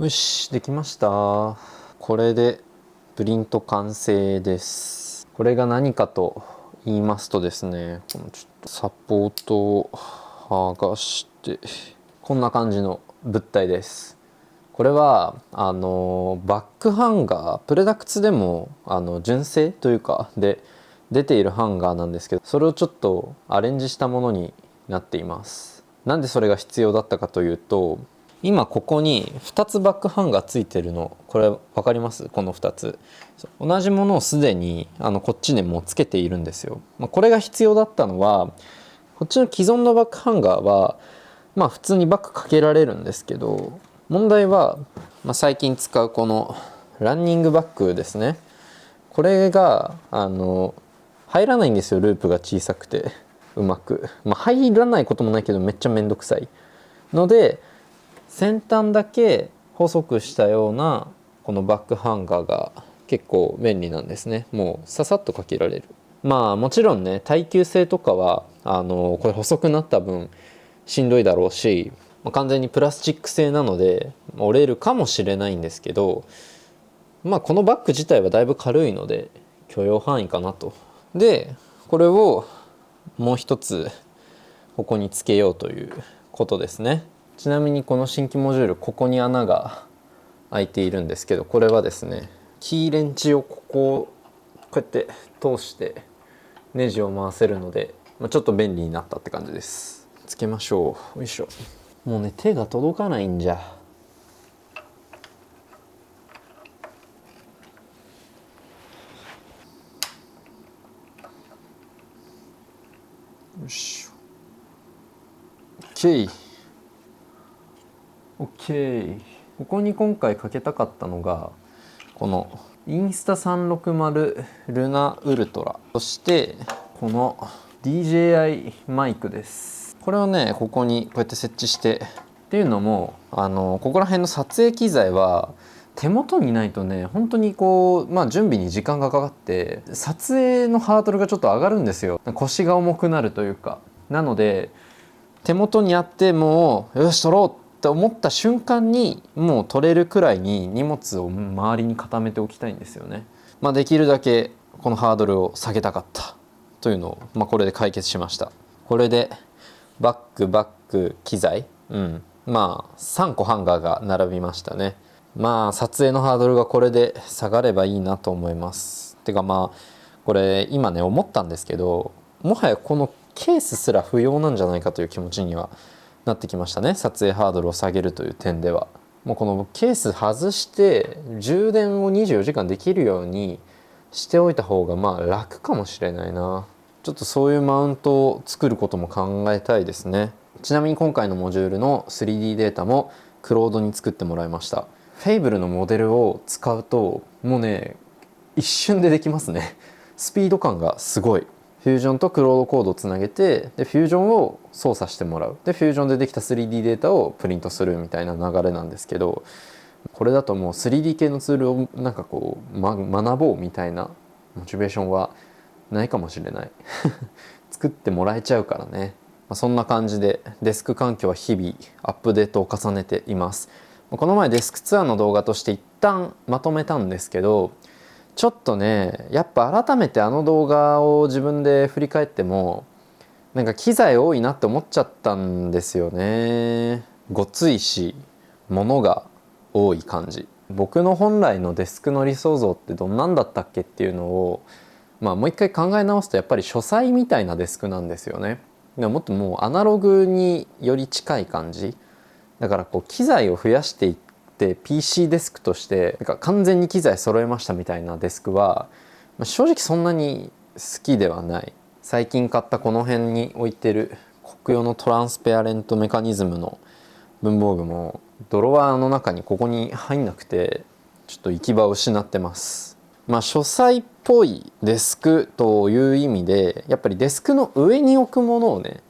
よし、できました。これでプリント完成です。これが何かと言いますとですね、このちょっとサポートを剥がしてこんな感じの物体です。これはバックハンガー、プレダクツでも純正というかで出ているハンガーなんですけど、それをちょっとアレンジしたものになっています。なんでそれが必要だったかというと、今ここに2つバックハンガーついてるの、これ分かります？この2つ同じものをすでにこっちにもうつけているんですよ。これが必要だったのは、こっちの既存のバックハンガーは普通にバッグかけられるんですけど、問題は、最近使うこのランニングバッグですね。これが入らないんですよ。ループが小さくてうまく、入らないこともないけどめっちゃめんどくさいので、先端だけ細くしたようなこのバックハンガーが結構便利なんですね。もうささっとかけられる。もちろんね、耐久性とかはこれ細くなった分しんどいだろうし、完全にプラスチック製なので折れるかもしれないんですけど、このバッグ自体はだいぶ軽いので許容範囲かなと。でこれをもう一つここにつけようということですね。ちなみにこの新規モジュール、ここに穴が開いているんですけど、これはですね、キーレンチをこうやって通してネジを回せるので、ちょっと便利になったって感じです。つけましょう。よいしょ。もうね、手が届かないんじゃ。よし。OK。OK。ここに今回かけたかったのが、このインスタ360ルナウルトラ、そしてこの DJI マイクです。これをね、ここにこうやって設置して、っていうのもここら辺の撮影機材は手元にないとね、本当に準備に時間がかかって撮影のハードルがちょっと上がるんですよ。腰が重くなるというか。なので手元にあってもよし撮ろうって思った瞬間にもう撮れるくらいに荷物を周りに固めておきたいんですよね。できるだけこのハードルを下げたかったというのを、これで解決しました。これでバック機材、3個ハンガーが並びましたね。撮影のハードルがこれで下がればいいなと思います。てかこれ今ね思ったんですけど、もはやこのケースすら不要なんじゃないかという気持ちにはなってきましたね。撮影ハードルを下げるという点では。もうこのケース外して充電を24時間できるようにしておいた方が楽かもしれないな。ちょっとそういうマウントを作ることも考えたいですね。ちなみに今回のモジュールの 3D データもクロードに作ってもらいました。フェイブルのモデルを使うともうね、一瞬でできますね。スピード感がすごい。フュージョンとクロードコードをつなげて、でフュージョンを操作してもらう。でフュージョンでできた 3D データをプリントするみたいな流れなんですけど、これだともう 3D 系のツールを学ぼうみたいなモチベーションはないかもしれない。作ってもらえちゃうからね。そんな感じでデスク環境は日々アップデートを重ねています。この前デスクツアーの動画として一旦まとめたんですけど、ちょっとねやっぱ改めて動画を自分で振り返っても機材多いなって思っちゃったんですよね。ごついし物が多い感じ。僕の本来のデスクの理想像ってどんなんだったっけっていうのをもう一回考え直すと、やっぱり書斎みたいなデスクなんですよね。もっともうアナログにより近い感じだから、機材を増やしていって PC デスクとして完全に機材揃えましたみたいなデスクは、正直そんなに好きではない。最近買ったこの辺に置いてる黒用のトランスペアレントメカニズムの文房具もドロワーの中にここに入んなくて、ちょっと行き場を失ってます。書斎っぽいデスクという意味で、やっぱりデスクの上に置くものをね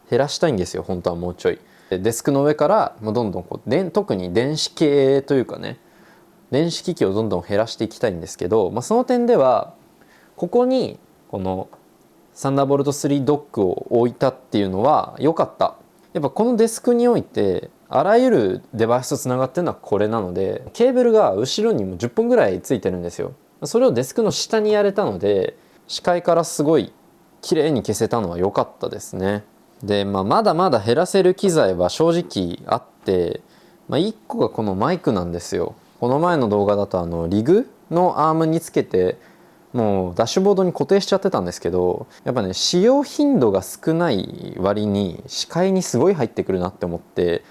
減らしたいんですよ。本当はもうちょいデスクの上からどんどん特に電子系というかね、電子機器をどんどん減らしていきたいんですけど、その点ではここにこのサンダーボルト3ドックを置いたっていうのは良かった。やっぱこのデスクにおいてあらゆるデバイスとつながってるのはこれなので、ケーブルが後ろにも10本ぐらいついてるんですよ。それをデスクの下にやれたので、視界からすごい綺麗に消せたのは良かったですね。で、まだまだ減らせる機材は正直あって、1個がこのマイクなんですよ。この前の動画だとリグのアームにつけてもうダッシュボードに固定しちゃってたんですけど、やっぱね使用頻度が少ない割に視界にすごい入ってくるなって思って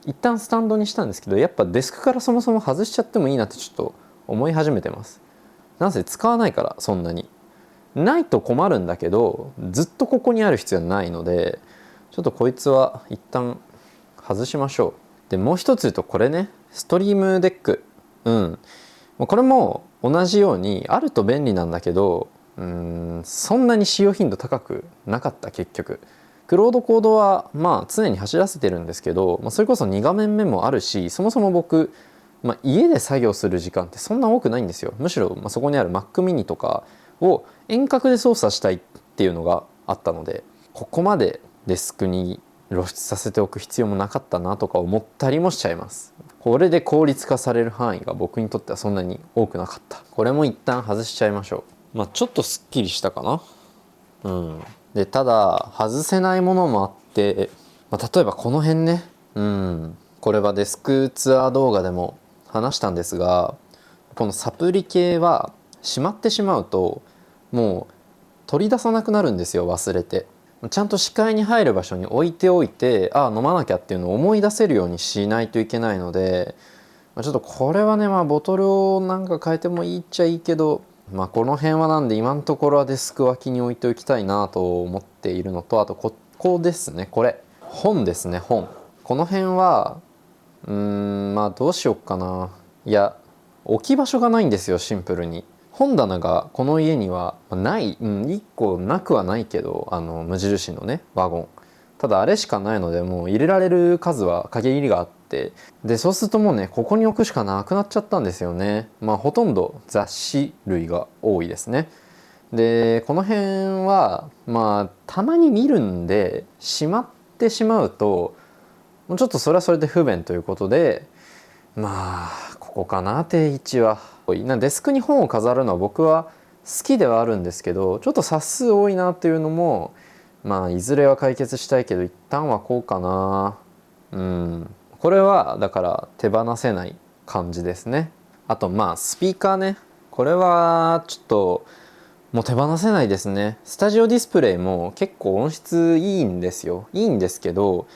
一旦スタンドにしたんですけど、やっぱデスクからそもそも外しちゃってもいいなってちょっと思い始めてます。なぜ使わないから。そんなにないと困るんだけどずっとここにある必要はないので、ちょっとこいつは一旦外しましょう。でもう一つ言うとこれね、ストリームデック、これも同じようにあると便利なんだけど、そんなに使用頻度高くなかった。結局クロードコードは常に走らせてるんですけど、それこそ2画面目もあるし、そもそも僕、家で作業する時間ってそんな多くないんですよ。むしろ、そこにある Mac mini とかを遠隔で操作したいっていうのがあったので、ここまでデスクに露出させておく必要もなかったなとか思ったりもしちゃいます。これで効率化される範囲が僕にとってはそんなに多くなかった。これも一旦外しちゃいましょう。ちょっとすっきりしたかな。でただ外せないものもあって、例えばこの辺ね、これはデスクツアー動画でも話したんですが、このサプリ系はしまってしまうともう取り出さなくなるんですよ、忘れて。ちゃんと視界に入る場所に置いておいて、飲まなきゃっていうのを思い出せるようにしないといけないので、ちょっとこれはね、ボトルをなんか変えてもいいっちゃいいけど、この辺はなんで今のところはデスク脇に置いておきたいなと思っているのと、あとここですね、これ本ですね、本。この辺はどうしよっかな。いや、置き場所がないんですよ、シンプルに。本棚がこの家にはない、1個なくはないけど、無印のねワゴン、ただあれしかないので、もう入れられる数は限りがあって、でそうするともうね、ここに置くしかなくなっちゃったんですよね。ほとんど雑誌類が多いですね。でこの辺はたまに見るんで、しまってしまうともうちょっとそれはそれで不便ということで、ここかな、定位置は。デスクに本を飾るのは僕は好きではあるんですけど、ちょっと冊数多いなっていうのもいずれは解決したいけど、一旦はこうかな。これはだから手放せない感じですね。あとスピーカーね、これはちょっともう手放せないですね。スタジオディスプレイも結構音質いいんですよ。いいんですけど、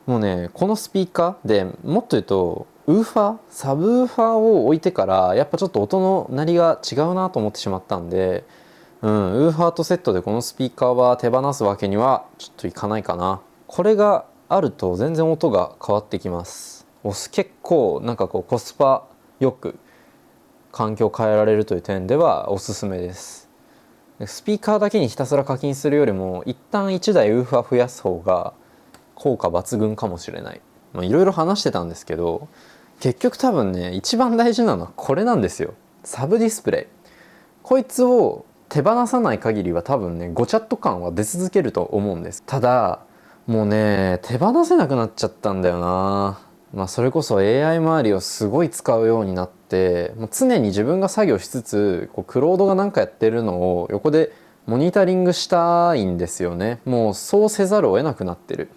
もうね、このスピーカーでもっと言うとウーファー、サブウーファーを置いてからやっぱちょっと音の鳴りが違うなと思ってしまったんで、ウーファーとセットでこのスピーカーは手放すわけにはちょっといかないかな。これがあると全然音が変わってきます。結構なんかコスパよく環境を変えられるという点ではおすすめです。スピーカーだけにひたすら課金するよりも一旦1台ウーファー増やす方が効果抜群かもしれない。いろいろ話してたんですけど、結局多分ね、一番大事なのはこれなんですよ。サブディスプレイ。こいつを手放さない限りは多分ね、ごチャット感は出続けると思うんです。ただもうね、手放せなくなっちゃったんだよな。それこそ AI 周りをすごい使うようになって、もう常に自分が作業しつつクロードが何かやってるのを横でモニタリングしたいんですよね。もうそうせざるを得なくなってる。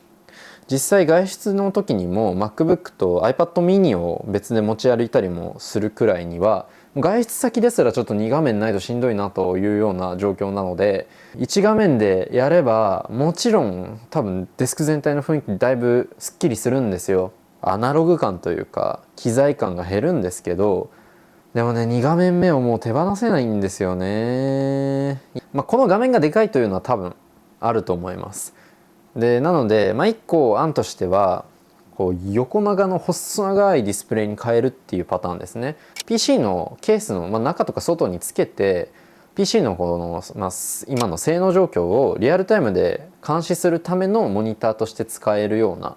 実際外出の時にも MacBook と iPad mini を別で持ち歩いたりもするくらいには、外出先ですらちょっと2画面ないとしんどいなというような状況なので、1画面でやればもちろん多分デスク全体の雰囲気だいぶすっきりするんですよ。アナログ感というか機材感が減るんですけど、でもね、2画面目をもう手放せないんですよね。この画面がでかいというのは多分あると思います。でなので1個案としては横長の細長いディスプレイに変えるっていうパターンですね。 PC のケースの中とか外につけて PC の今の性能状況をリアルタイムで監視するためのモニターとして使えるような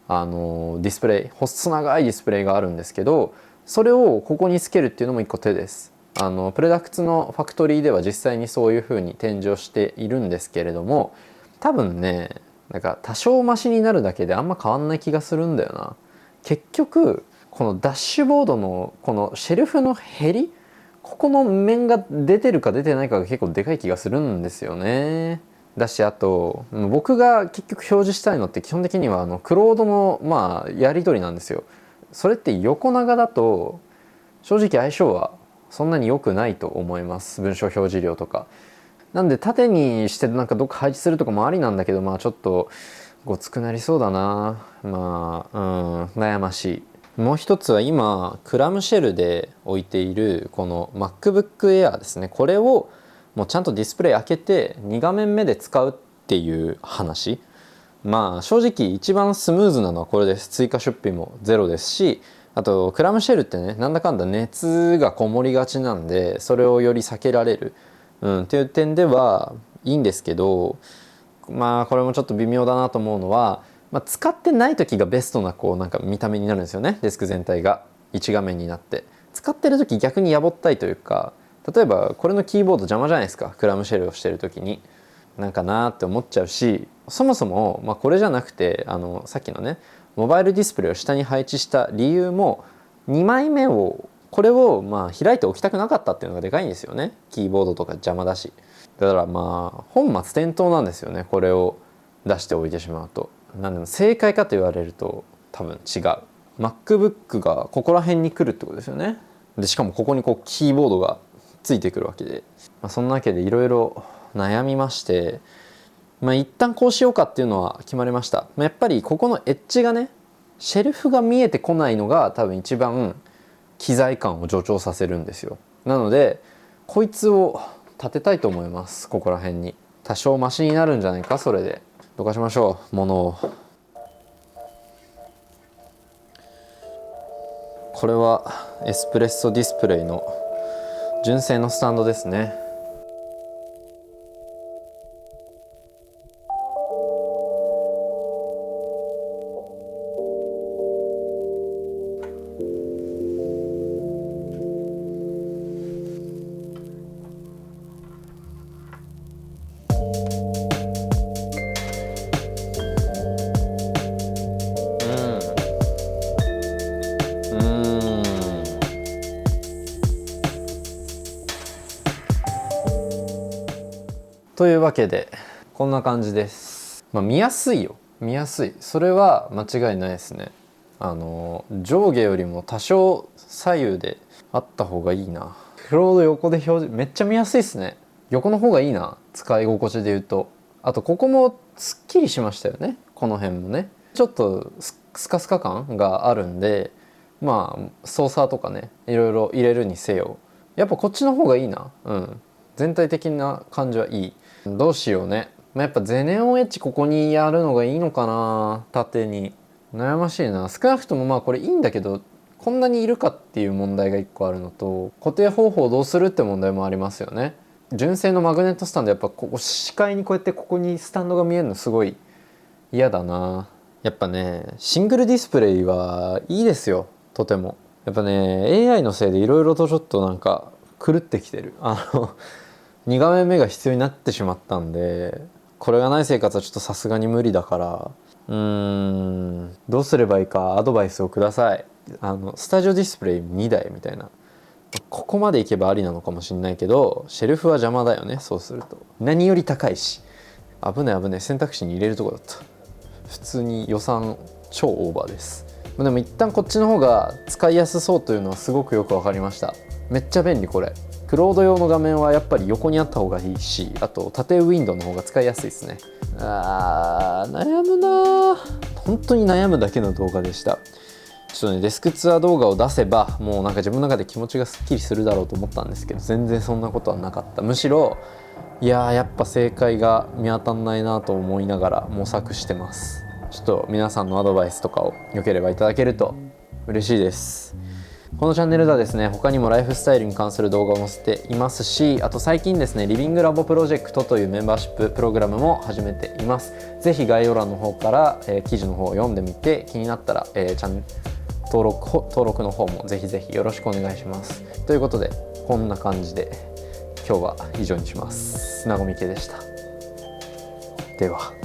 ディスプレイ、細長いディスプレイがあるんですけど、それをここにつけるっていうのも一個手です。プロダクツのファクトリーでは実際にそういう風に展示をしているんですけれども、多分ね、なんか多少マシになるだけであんま変わんない気がするんだよな。結局このダッシュボードのこのシェルフのへり、ここの面が出てるか出てないかが結構でかい気がするんですよね。だし、あと僕が結局表示したいのって基本的にはクロードのやり取りなんですよ。それって横長だと正直相性はそんなに良くないと思います、文章表示量とか。なんで縦にしてなんかどっか配置するとかもありなんだけど、ちょっとごつくなりそうだな。悩ましい。もう一つは今クラムシェルで置いているこの MacBook Air ですね。これをもうちゃんとディスプレイ開けて2画面目で使うっていう話。正直一番スムーズなのはこれです。追加出費もゼロですし、あとクラムシェルってね、なんだかんだ熱がこもりがちなんで、それをより避けられる、っていう点ではいいんですけど、これもちょっと微妙だなと思うのは、使ってない時がベストななんか見た目になるんですよね。デスク全体が1画面になって、使ってる時逆にやぼったいというか、例えばこれのキーボード邪魔じゃないですか、クラムシェルをしてる時に。なんかなーって思っちゃうし、そもそも、これじゃなくてさっきのねモバイルディスプレイを下に配置した理由も、2枚目を開いておきたくなかったっていうのがでかいんですよね。キーボードとか邪魔だし。だから本末転倒なんですよね、これを出しておいてしまうと。なんでも正解かと言われると多分違う。 MacBook がここら辺に来るってことですよね。でしかもここにキーボードがついてくるわけで、そんなわけでいろいろ悩みまして、一旦こうしようかっていうのは決まりました。やっぱりここのエッジがね、シェルフが見えてこないのが多分一番機材感を助長させるんですよ。なのでこいつを立てたいと思います。ここら辺に多少マシになるんじゃないか。それでどかしましょう、物を。これはエスプレッソディスプレイの純正のスタンドですね。というわけでこんな感じです。見やすいよ、見やすい。それは間違いないですね。上下よりも多少左右であった方がいいな。クロード横で表示めっちゃ見やすいですね。横の方がいいな、使い心地で言うと。あとここもすっきりしましたよね。この辺もねちょっとスカスカ感があるんで、操作とかねいろいろ入れるにせよやっぱこっちの方がいいな。全体的な感じはいい。どうしようね。やっぱゼネオンエッジここにやるのがいいのかな。縦に悩ましいな。少なくともこれいいんだけど、こんなにいるかっていう問題が1個あるのと、固定方法をどうするって問題もありますよね。純正のマグネットスタンド、やっぱここ視界にこうやってここにスタンドが見えるのすごい嫌だな。やっぱねシングルディスプレイはいいですよ、とても。やっぱね AI のせいでいろいろとちょっとなんか狂ってきてる。2画面目が必要になってしまったんで、これがない生活はちょっとさすがに無理だから、どうすればいいかアドバイスをください。スタジオディスプレイ2台みたいな、ここまでいけばありなのかもしれないけど、シェルフは邪魔だよね。そうすると何より高いし、危ない選択肢に入れるとこだった。普通に予算超オーバーです。でも一旦こっちの方が使いやすそうというのはすごくよく分かりました。めっちゃ便利。これクロード用の画面はやっぱり横にあった方がいいし、あと縦ウィンドウの方が使いやすいですね。悩むな。本当に悩むだけの動画でした。ちょっとねデスクツアー動画を出せばもうなんか自分の中で気持ちがすっきりするだろうと思ったんですけど、全然そんなことはなかった。むしろやっぱ正解が見当たんないなと思いながら模索してます。ちょっと皆さんのアドバイスとかをよければいただけると嬉しいです。このチャンネルではですね、他にもライフスタイルに関する動画を載せていますし、あと最近ですねリビングラボプロジェクトというメンバーシッププログラムも始めています。ぜひ概要欄の方から、記事の方を読んでみて、気になったら、登録の方もぜひぜひよろしくお願いします。ということでこんな感じで今日は以上にします。なごみけでした。では。